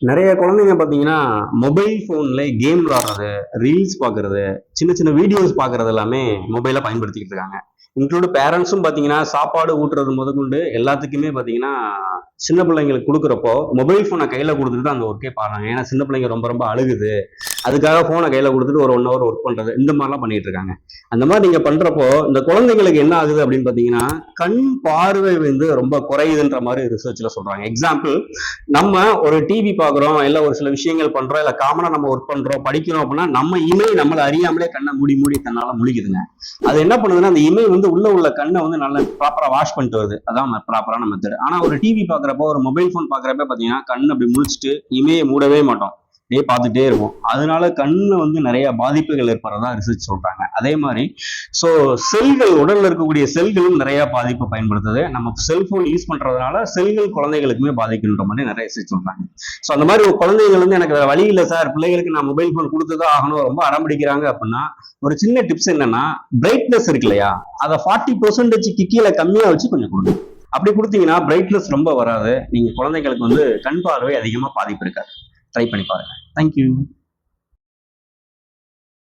நிறைய குழந்தைங்க பார்த்தீங்கன்னா மொபைல் ஃபோன்ல கேம் விளாடுறது, ரீல்ஸ் பார்க்கறது, சின்ன சின்ன வீடியோஸ் பார்க்கறது எல்லாமே மொபைலை பயன்படுத்திக்கிட்டு இருக்காங்க. இன்க்ளூட் பேரண்ட்ஸும் பார்த்தீங்கன்னா சாப்பாடு ஊட்டுறது முதற்கொண்டு எல்லாத்துக்குமே பார்த்தீங்கன்னா சின்ன பிள்ளைங்களுக்கு கொடுக்குறப்போ மொபைல் ஃபோனை கையில் கொடுத்துட்டு அந்த ஒர்க்கே பாருங்க. ஏன்னா சின்ன பிள்ளைங்க ரொம்ப ரொம்ப அழுகுது, அதுக்காக ஃபோனை கையில் கொடுத்துட்டு ஒரு 1 ஹவர் ஒர்க் பண்ணுறது, இந்த மாதிரிலாம் பண்ணிட்டு இருக்காங்க. அந்த மாதிரி நீங்கள் பண்ணுறப்போ இந்த குழந்தைங்களுக்கு என்ன ஆகுது அப்படின்னு பார்த்தீங்கன்னா கண் பார்வை வந்து ரொம்ப குறையுதுன்ற மாதிரி ரிசர்ச்ல சொல்றாங்க. எக்ஸாம்பிள், நம்ம ஒரு டிவி பார்க்குறோம், இல்லை ஒரு சில விஷயங்கள் பண்றோம், இல்லை காமனா நம்ம ஒர்க் பண்றோம், படிக்கிறோம் அப்படின்னா நம்ம இமை நம்மளை அறியாமலே கண்ணை மூடி மூடி தன்னால முழிக்குதுங்க. அது என்ன பண்ணுதுன்னா அந்த இமை வந்து உள்ள கண்ணை வந்து நல்லா ப்ராப்பரா வாஷ் பண்ணிட்டு வருது. அதான் ப்ராப்பரான மெத்தட். ஆனா ஒரு டிவி பாக்குறப்போ, ஒரு மொபைல் போன் பாக்குறப்ப பாத்தீங்கன்னா கண் அப்படி முழிச்சிட்டு இமையை மூடவே மாட்டோம், அப்படியே பார்த்துட்டே இருக்கும். அதனால கண்ணுல வந்து நிறைய பாதிப்புகள் ஏற்படுறதா ரிசர்ச் சொல்றாங்க. அதே மாதிரி ஸோ செல்கள், உடல்ல இருக்கக்கூடிய செல்களும் நிறைய பாதிப்பு பயன்படுத்துது. நம்ம செல்போன் யூஸ் பண்றதுனால செல்கள் குழந்தைகளுக்குமே பாதிக்கின்ற மாதிரி நிறைய ரிசர்ச் சொல்றாங்க. ஸோ அந்த மாதிரி ஒரு குழந்தைகள் வந்து எனக்கு வேற வழி இல்லை சார், பிள்ளைகளுக்கு நான் மொபைல் போன் கொடுத்துதான் ஆகணும், ரொம்ப அடம்பிடிக்கிறாங்க அப்படின்னா ஒரு சின்ன டிப்ஸ் என்னன்னா, பிரைட்னஸ் இருக்கு இல்லையா, அதை 40% கீழே கம்மியா வச்சு கொஞ்சம் கொடுங்க. அப்படி கொடுத்தீங்கன்னா பிரைட்னஸ் ரொம்ப வராது, நீங்க குழந்தைகளுக்கு வந்து கண் பார்வை அதிகமா பாதிப்பு இருக்காது. ட்ரை பண்ணி பாருங்க. தேங்க்யூ.